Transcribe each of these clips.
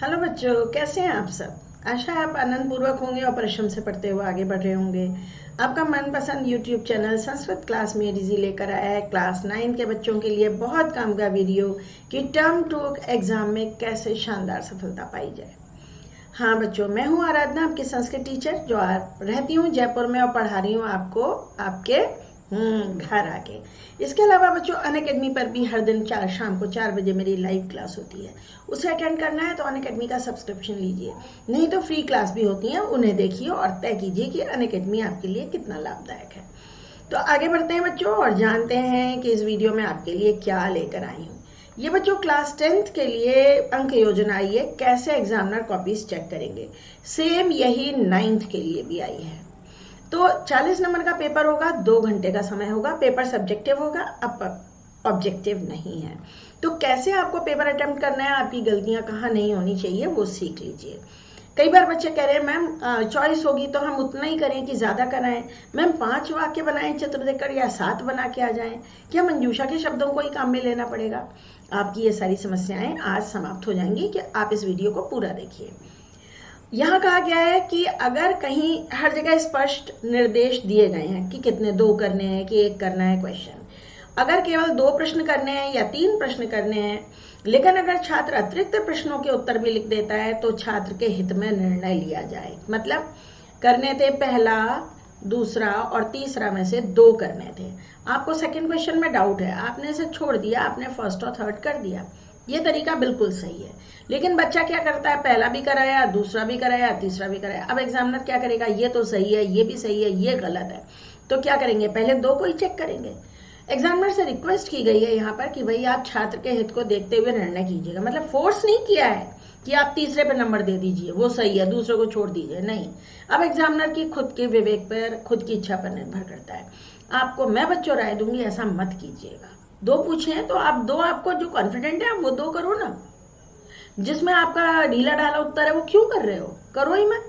Hello बच्चों, कैसे हैं आप सब। आशा है आप आनंद पूर्वक होंगे और परिश्रम से पढ़ते हुए आगे बढ़ रहे होंगे। आपका मनपसंद यूट्यूब चैनल संस्कृत क्लास में डीजी लेकर आया है क्लास 9 के बच्चों के लिए बहुत काम का वीडियो कि टर्म 2 एग्जाम में कैसे शानदार सफलता पाई जाए। हाँ बच्चों, मैं हूँ आराधना, आपकी संस्कृत टीचर जो रहती हूँ जयपुर में और पढ़ा रही हूँ आपको आपके घर आके। इसके अलावा बच्चों अनअकैडमी पर भी हर दिन शाम को 4 बजे मेरी लाइव क्लास होती है। उसे अटेंड करना है तो अनअकैडमी का सब्सक्रिप्शन लीजिए, नहीं तो फ्री क्लास भी होती हैं, उन्हें देखिए और तय कीजिए कि अनअकैडमी आपके लिए कितना लाभदायक है। तो आगे बढ़ते हैं बच्चों और जानते हैं कि इस वीडियो में आपके लिए क्या लेकर आई हूँ। ये बच्चों क्लास 10th के लिए अंक योजना आई है, कैसे एग्जामिनर कॉपीज चेक करेंगे। सेम यही 9th के लिए भी आई है। तो 40 नंबर का पेपर होगा, 2 घंटे का समय होगा, पेपर सब्जेक्टिव होगा, अब ऑब्जेक्टिव नहीं है। तो कैसे आपको पेपर अटेम्प्ट करना है, आपकी गलतियां कहाँ नहीं होनी चाहिए वो सीख लीजिए। कई बार बच्चे कह रहे हैं मैम चॉइस होगी तो हम उतना ही करें कि ज्यादा कराएं। मैम 5 वाक्य बनाएं चित्र देखकर या 7 बना के आ जाएं, क्या मंजूषा के शब्दों को ही काम में लेना पड़ेगा। आपकी ये सारी समस्याएं आज समाप्त हो जाएंगी कि आप इस वीडियो को पूरा देखिए। यहाँ कहा गया है कि अगर कहीं हर जगह स्पष्ट निर्देश दिए गए हैं कि कितने 2 करने हैं कि 1 करना है क्वेश्चन। अगर केवल 2 प्रश्न करने हैं या 3 प्रश्न करने हैं, लेकिन अगर छात्र अतिरिक्त प्रश्नों के उत्तर भी लिख देता है तो छात्र के हित में निर्णय लिया जाए। मतलब करने थे पहला, दूसरा और तीसरा में से 2 करने थे। आपको सेकंड क्वेश्चन में डाउट है, आपने इसे छोड़ दिया, आपने फर्स्ट और थर्ड कर दिया। ये तरीका बिल्कुल सही है। लेकिन बच्चा क्या करता है, पहला भी कराया, दूसरा भी कराया, तीसरा भी कराया। अब एग्जामिनर क्या करेगा, ये तो सही है, ये भी सही है, ये गलत है। तो क्या करेंगे, पहले 2 को ही चेक करेंगे। एग्जामिनर से रिक्वेस्ट की गई है यहाँ पर कि भाई आप छात्र के हित को देखते हुए निर्णय कीजिएगा। मतलब फोर्स नहीं किया है कि आप तीसरे पे नंबर दे दीजिए, वो सही है, दूसरे को छोड़ दीजिए, नहीं। अब एग्जामिनर की खुद के विवेक पर, खुद की इच्छा पर निर्भर करता है। आपको मैं बच्चों राय दूंगी, ऐसा मत कीजिएगा। 2 पूछे हैं तो आप 2, आपको जो कॉन्फिडेंट है आप वो 2 करो ना। जिसमें आपका ढीला ढाला उत्तर है वो क्यों कर रहे हो, करो ही मत।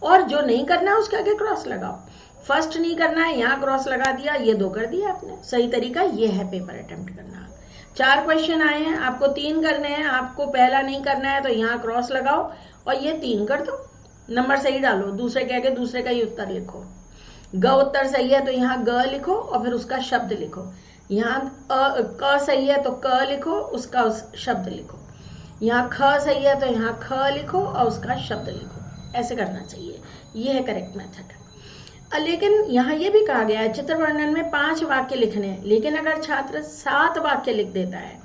और जो नहीं करना है उसके आगे क्रॉस लगाओ। फर्स्ट नहीं करना है, यहाँ क्रॉस लगा दिया, ये 2 कर दिया आपने। सही तरीका ये है पेपर अटेम्प्ट करना। 4 क्वेश्चन आए हैं, आपको 3 करने हैं, आपको पहला नहीं करना है तो यहाँ क्रॉस लगाओ और ये 3 कर दो, नंबर सही डालो, दूसरे के आगे दूसरे का ही उत्तर लिखो। ग उत्तर सही है तो यहाँ ग लिखो और फिर उसका शब्द लिखो। यहाँ क सही है तो क लिखो, उसका शब्द लिखो। यहाँ ख सही है तो यहाँ ख लिखो और उसका शब्द लिखो। ऐसे करना चाहिए, ये है करेक्ट मेथड। लेकिन यहाँ ये भी कहा गया है चित्र वर्णन में 5 वाक्य लिखने हैं, लेकिन अगर छात्र 7 वाक्य लिख देता है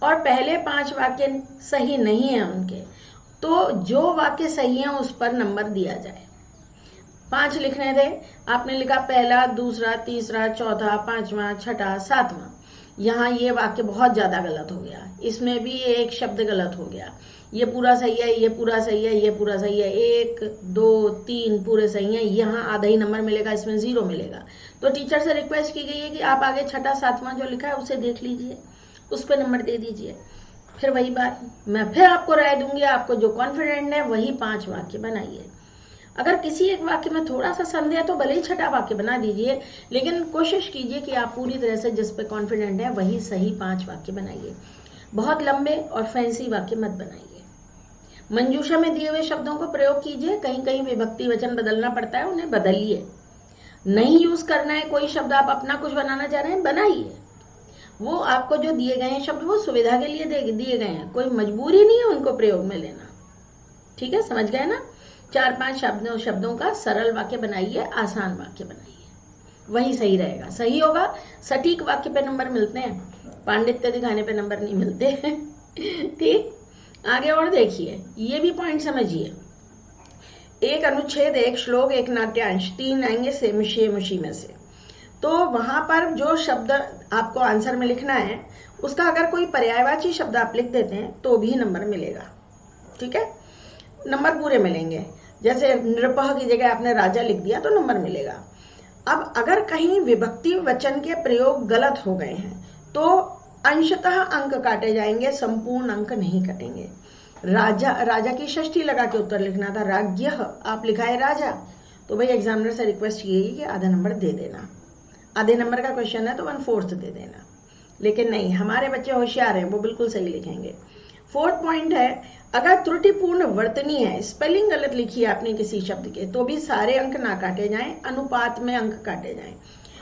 और पहले 5 वाक्य सही नहीं है उनके, तो जो वाक्य सही है उस पर नंबर दिया जाए। 5 लिखने थे, आपने लिखा पहला, दूसरा, तीसरा, चौथा, 5वां, छठा, 7वां। यहाँ ये वाक्य बहुत ज्यादा गलत हो गया, इसमें भी एक शब्द गलत हो गया। ये पूरा सही है, ये पूरा सही है, ये पूरा सही है, 1 2 3 पूरे सही है। यहाँ आधा ही नंबर मिलेगा, इसमें 0 मिलेगा। तो टीचर से रिक्वेस्ट की गई है कि आप आगे छठा 7वां जो लिखा है उसे देख लीजिए, उस पर नंबर दे दीजिए। फिर वही बात, मैं फिर आपको राय दूंगी, आपको जो कॉन्फिडेंट है वही 5 वाक्य बनाइए। अगर किसी एक वाक्य में थोड़ा सा संदेह है तो भले ही छठा वाक्य बना दीजिए, लेकिन कोशिश कीजिए कि आप पूरी तरह से जिस पे कॉन्फिडेंट है वही सही 5 वाक्य बनाइए। बहुत लंबे और फैंसी वाक्य मत बनाइए। मंजूषा में दिए हुए शब्दों को प्रयोग कीजिए, कहीं कहीं विभक्ति वचन बदलना पड़ता है, उन्हें बदलिए। नहीं यूज करना है कोई शब्द, आप अपना कुछ बनाना चाह रहे हैं, बनाइए। वो आपको जो दिए गए हैं शब्द वो सुविधा के लिए दिए गए हैं, कोई मजबूरी नहीं है उनको प्रयोग में लेना। ठीक है, समझ गए ना। 4-5 शब्दों का सरल वाक्य बनाइए, आसान वाक्य बनाइए, वही सही रहेगा। सही होगा, सटीक वाक्य पे नंबर मिलते हैं, पांडित्य दिखाने पे नंबर नहीं मिलते। ठीक, आगे और देखिए, ये भी पॉइंट समझिए। एक अनुच्छेद, एक श्लोक, एक नाट्यांश, 3 आएंगे सेम उसी में से। तो वहां पर जो शब्द आपको आंसर में लिखना है उसका अगर कोई पर्यायवाची शब्द आप लिख देते हैं तो भी नंबर मिलेगा। ठीक है, नंबर पूरे मिलेंगे। जैसे नृपह की जगह आपने राजा लिख दिया तो नंबर मिलेगा। अब अगर कहीं विभक्ति वचन के प्रयोग गलत हो गए हैं तो अंशतः अंक काटे जाएंगे, संपूर्ण अंक नहीं कटेंगे। राजा की षष्ठी लगा के उत्तर लिखना था, राज्ञः, आप लिखा है राजा, तो भाई एग्जामिनर से रिक्वेस्ट की गई कि आधा नंबर दे देना। आधे नंबर का क्वेश्चन है तो 1/4 दे देना। लेकिन नहीं, हमारे बच्चे होशियार हैं, वो बिल्कुल सही लिखेंगे। 4th पॉइंट है, अगर त्रुटिपूर्ण वर्तनी है, स्पेलिंग गलत लिखी है आपने किसी शब्द के, तो भी सारे अंक ना काटे जाएं, अनुपात में अंक काटे जाएं।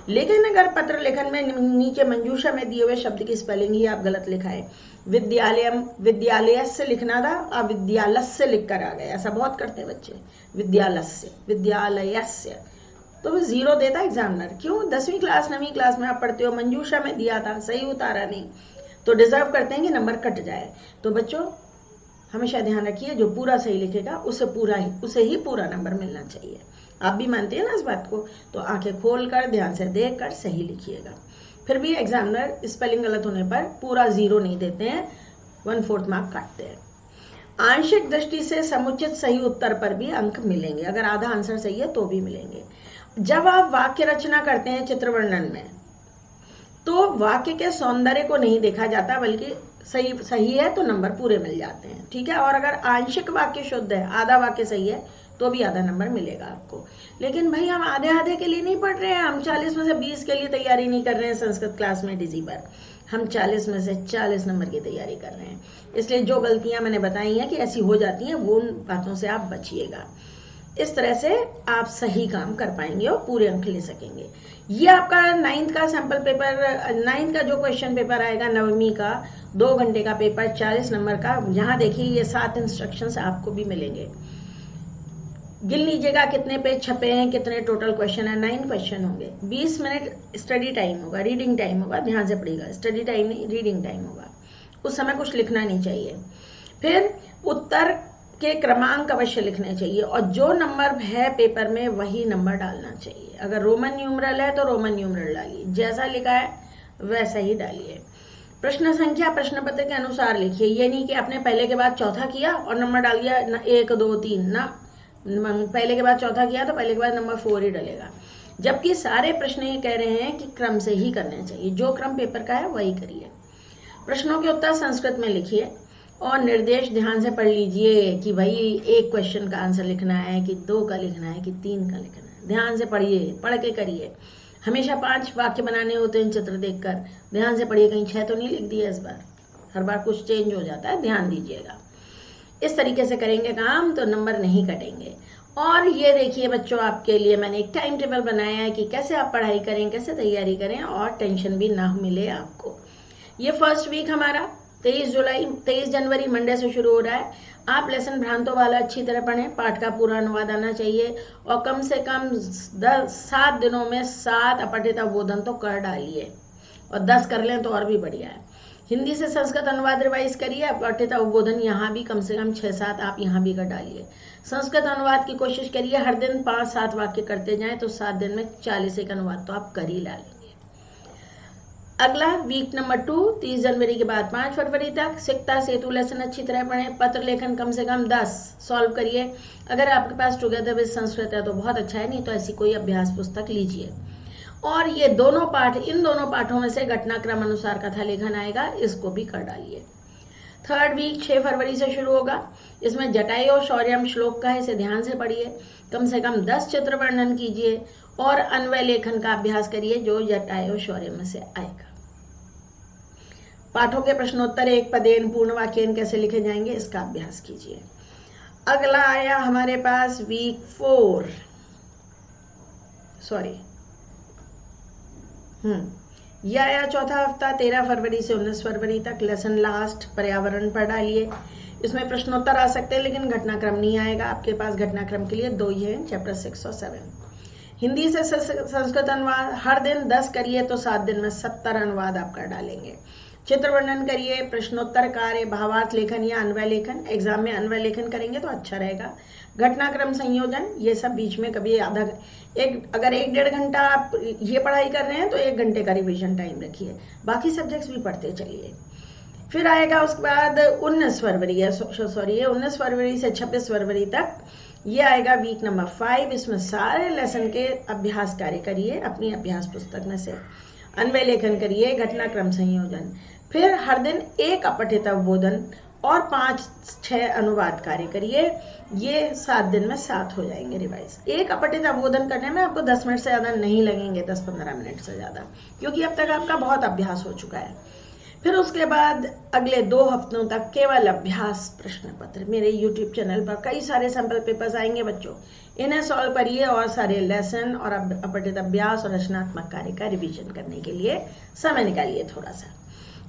लेकिन अगर पत्र लेखन में नीचे मंजूषा में दिए हुए शब्द की स्पेलिंग ही आप गलत लिखा है, विद्यालयम विद्यालयस्य लिखना था, अब विद्यालस्य लिख कर आ गए, ऐसा बहुत करते हैं बच्चे, विद्यालस्य विद्यालयस्य, तो वो 0 देता एग्जामिनर। क्यों? 10वीं क्लास 9वीं क्लास में आप पढ़ते हो, मंजूषा में दिया था, सही उतारा नहीं, तो डिजर्व करते हैं कि नंबर कट जाए। तो बच्चों हमेशा ध्यान रखिए, जो पूरा सही लिखेगा उसे ही पूरा नंबर मिलना चाहिए। आप भी मानते हैं ना इस बात को? तो आंखें खोलकर ध्यान से देखकर सही लिखिएगा। फिर भी एग्जामिनर स्पेलिंग गलत होने पर पूरा 0 नहीं देते हैं, 1/4 मार्क काटते हैं। आंशिक दृष्टि से समुचित सही उत्तर पर भी अंक मिलेंगे, अगर आधा आंसर सही है तो भी मिलेंगे। जब आप वाक्य रचना करते हैं चित्र वर्णन में, तो वाक्य के सौंदर्य को नहीं देखा जाता, बल्कि सही है तो नंबर पूरे मिल जाते हैं, ठीक है। और अगर आंशिक वाक्य शुद्ध है, आधा वाक्य सही है, तो भी आधा नंबर मिलेगा आपको। लेकिन भाई हम आधे आधे के लिए नहीं पढ़ रहे हैं, हम 40 में से 20 के लिए तैयारी नहीं कर रहे हैं संस्कृत क्लास में डिजी पर, हम 40 में से 40 नंबर की तैयारी कर रहे हैं। इसलिए जो गलतियां मैंने बताई हैं कि ऐसी हो जाती हैं, वो उन बातों से आप बचिएगा। इस तरह से आप सही काम कर पाएंगे और पूरे अंक ले सकेंगे। ये आपका 9th का सैंपल पेपर, 9th का जो क्वेश्चन पेपर आएगा 9वीं का, 2 घंटे का पेपर, 40 नंबर का। यहाँ देखिए ये 7 इंस्ट्रक्शंस आपको भी मिलेंगे, गिन लीजिएगा कितने पेज छपे हैं, कितने टोटल क्वेश्चन है। 9 क्वेश्चन होंगे, 20 मिनट स्टडी टाइम होगा, रीडिंग टाइम होगा, ध्यान से पढ़िएगा, स्टडी टाइम नहीं रीडिंग टाइम होगा, उस समय कुछ लिखना नहीं चाहिए। फिर उत्तर के क्रमांक अवश्य लिखने चाहिए, और जो नंबर है पेपर में वही नंबर डालना चाहिए। अगर रोमन न्यूमरल है तो रोमन न्यूमरल डालिए, जैसा लिखा है वैसा ही डालिए। प्रश्न संख्या प्रश्न पत्र के अनुसार लिखिए, ये नहीं कि आपने पहले के बाद चौथा किया और नंबर डाल दिया 1 2 3 ना, पहले के बाद चौथा किया तो पहले के बाद नंबर 4 ही डलेगा। जबकि सारे प्रश्न ये कह रहे हैं कि क्रम से ही करने चाहिए, जो क्रम पेपर का है वही करिए। प्रश्नों के उत्तर संस्कृत में लिखिए और निर्देश ध्यान से पढ़ लीजिए कि भाई 1 क्वेश्चन का आंसर लिखना है कि 2 का लिखना है कि 3 का लिखना है। ध्यान से पढ़िए, पढ़ के करिए। हमेशा 5 वाक्य बनाने होते हैं चित्र देखकर, ध्यान से पढ़िए, कहीं 6 तो नहीं लिख दिया इस बार, हर बार कुछ चेंज हो जाता है, ध्यान दीजिएगा। इस तरीके से करेंगे काम तो नंबर नहीं कटेंगे। और ये देखिए बच्चों, आपके लिए मैंने एक टाइम टेबल बनाया है कि कैसे आप पढ़ाई करें, कैसे तैयारी करें और टेंशन भी ना मिले आपको। ये फर्स्ट वीक हमारा 23 जनवरी मंडे से शुरू हो रहा है। आप लेसन भ्रांतों वाला अच्छी तरह पढ़ें, पाठ का पूरा अनुवाद आना चाहिए, और कम से कम 7 दिनों में 7 अपठित अवबोधन तो कर डालिए, और 10 कर लें तो और भी बढ़िया है। हिंदी से संस्कृत अनुवाद रिवाइज करिए, अपठित अवबोधन यहाँ भी कम से कम 6-7 आप यहाँ भी कर डालिए। संस्कृत अनुवाद की कोशिश करिए, हर दिन 5-7 वाक्य करते जाएं तो 7 दिन में 41 अनुवाद तो आप कर ही डालेंगे। अगला वीक नंबर 2 30 जनवरी के बाद 5 फरवरी तक सिक्ता सेतु लेसन अच्छी तरह पढ़ें, पत्र लेखन कम से कम 10 सॉल्व करिए। अगर आपके पास टुगेदर विद संस्कृत है तो बहुत अच्छा है, नहीं तो ऐसी कोई अभ्यास पुस्तक लीजिए। और ये दोनों पाठ, इन दोनों पाठों में से घटनाक्रम अनुसार कथा लेखन आएगा, इसको भी कर डालिए। थर्ड वीक 6 फरवरी से शुरू होगा, इसमें जटायु शौर्यम श्लोक का है, इसे ध्यान से पढ़िए, कम से कम 10 चित्र वर्णन कीजिए और अन्वय लेखन का अभ्यास करिए जो जटायु शौर्य में से आएगा। पाठों के प्रश्नोत्तर एक पदेन पूर्ण वाक्यन कैसे लिखे जाएंगे, इसका अभ्यास कीजिए। अगला आया हमारे पास वीक 4, यह आया चौथा हफ्ता 13 फरवरी से 19 फरवरी तक। लेसन लास्ट पर्यावरण पढ़ डालिए, इसमें प्रश्नोत्तर आ सकते हैं लेकिन घटनाक्रम नहीं आएगा आपके पास। घटनाक्रम के लिए 2 ही हैं, चैप्टर 6 और 7। हिंदी से संस्कृत अनुवाद हर दिन 10 करिए तो 7 दिन में 70 अनुवाद आप कर डालेंगे। चित्र वर्णन करिए, प्रश्नोत्तर कार्य, भावार्थ लेखन या अन्वय लेखन, एग्जाम में अन्वय लेखन करेंगे तो अच्छा रहेगा। घटनाक्रम संयोजन, ये सब बीच में कभी अगर 1-1.5 घंटा आप ये पढ़ाई कर रहे हैं तो 1 घंटे का रिवीजन टाइम रखिए, बाकी सब्जेक्ट्स भी पढ़ते चलिए। फिर आएगा उसके बाद 19 फरवरी है, 19 फरवरी से 26 फरवरी तक ये आएगा वीक नंबर 5। इसमें सारे लेसन के अभ्यास कार्य करिए अपनी अभ्यास पुस्तक में से, अन्वय लेखन करिए, घटनाक्रम संयोजन, फिर हर दिन 1 अपठित अवबोधन और 5-6 अनुवाद कार्य करिए। ये 7 दिन में 7 हो जाएंगे रिवाइज। 1 अपठित अवबोधन करने में आपको 10 मिनट से ज़्यादा नहीं लगेंगे, 10-15 मिनट से ज़्यादा, क्योंकि अब तक आपका बहुत अभ्यास हो चुका है। फिर उसके बाद अगले 2 हफ्तों तक केवल अभ्यास प्रश्न पत्र। मेरे YouTube चैनल पर कई सारे सैम्पल पेपर्स आएंगे बच्चों, इन्हें सॉल्व करिए और सारे लेसन और अपठित अभ्यास और रचनात्मक कार्य का रिवीजन करने के लिए समय निकालिए थोड़ा सा।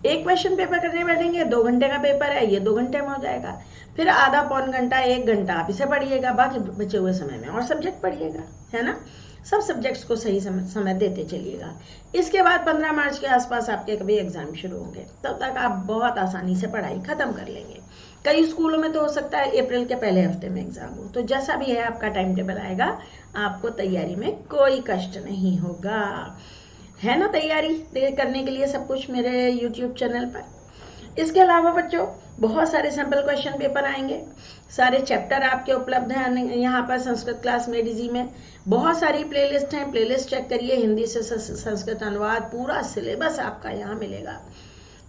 एक क्वेश्चन पेपर करने बैठेंगे, 2 घंटे का पेपर है, ये 2 घंटे में हो जाएगा। फिर आधा पौन घंटा 1 घंटा आप इसे पढ़िएगा, बाकी बचे हुए समय में और सब्जेक्ट पढ़िएगा, है ना। सब सब्जेक्ट्स को सही समय देते चलिएगा। इसके बाद 15 मार्च के आसपास आपके कभी एग्जाम शुरू होंगे, तब तक आप बहुत आसानी से पढ़ाई खत्म कर लेंगे। कई स्कूलों में तो हो सकता है अप्रैल के पहले हफ्ते में एग्जाम हो। तो जैसा भी है आपका टाइम टेबल आएगा, आपको तैयारी में कोई कष्ट नहीं होगा, है ना। तैयारी करने के लिए सब कुछ मेरे YouTube चैनल पर। इसके अलावा बच्चों बहुत सारे सैम्पल क्वेश्चन पेपर आएंगे, सारे चैप्टर आपके उपलब्ध हैं यहाँ पर संस्कृत क्लास में DZ में। बहुत सारी प्लेलिस्ट हैं, प्लेलिस्ट चेक करिए। हिंदी से संस्कृत अनुवाद, पूरा सिलेबस आपका यहाँ मिलेगा।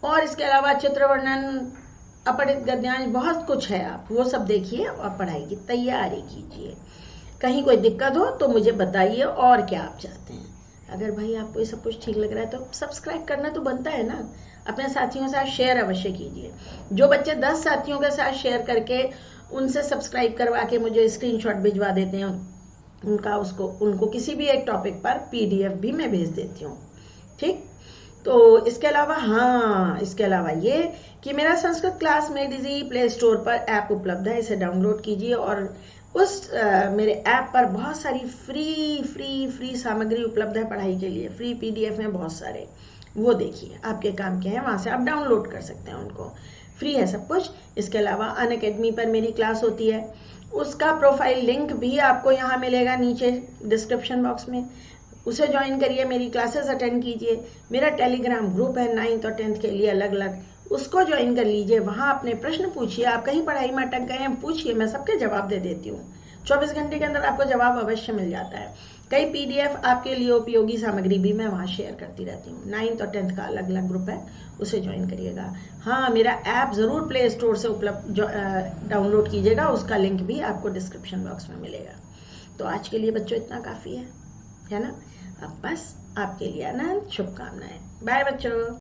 और इसके अलावा चित्र वर्णन, अपठित गद्यांश, बहुत कुछ है, आप वो सब देखिए और पढ़ाई की तैयारी कीजिए। कहीं कोई दिक्कत हो तो मुझे बताइए, और क्या आप चाहते हैं। अगर भाई आपको ये सब कुछ ठीक लग रहा है तो सब्सक्राइब करना तो बनता है ना। अपने साथियों के साथ शेयर अवश्य कीजिए। जो बच्चे 10 साथियों के साथ शेयर करके उनसे सब्सक्राइब करवा के मुझे स्क्रीनशॉट भिजवा देते हैं, उनको किसी भी एक टॉपिक पर PDF भी मैं भेज देती हूँ, ठीक। तो इसके अलावा ये कि मेरा संस्कृत क्लास में DZ प्ले स्टोर पर ऐप उपलब्ध है, इसे डाउनलोड कीजिए। और उस मेरे ऐप पर बहुत सारी फ्री सामग्री उपलब्ध है पढ़ाई के लिए। फ्री PDF हैं बहुत सारे, वो देखिए आपके काम के हैं, वहाँ से आप डाउनलोड कर सकते हैं उनको। फ्री है सब कुछ। इसके अलावा अनअकैडमी पर मेरी क्लास होती है, उसका प्रोफाइल लिंक भी आपको यहाँ मिलेगा नीचे डिस्क्रिप्शन बॉक्स में। उसे ज्वाइन करिए, मेरी क्लासेस अटेंड कीजिए। मेरा टेलीग्राम ग्रुप है 9th और 10th के लिए अलग अलग, उसको ज्वाइन कर लीजिए। वहाँ अपने प्रश्न पूछिए, आप कहीं पढ़ाई में अटक गए हैं पूछिए, मैं सबके जवाब दे देती हूँ। 24 घंटे के अंदर आपको जवाब अवश्य मिल जाता है। कई PDF आपके लिए उपयोगी सामग्री भी मैं वहाँ शेयर करती रहती हूँ। 9th और 10th का अलग अलग ग्रुप है, उसे ज्वाइन करिएगा। हाँ, मेरा ऐप ज़रूर प्ले स्टोर से डाउनलोड कीजिएगा, उसका लिंक भी आपको डिस्क्रिप्शन बॉक्स में मिलेगा। तो आज के लिए बच्चों इतना काफ़ी है ना। अब बस आपके लिए अनंत शुभकामनाएं। बाय बच्चों।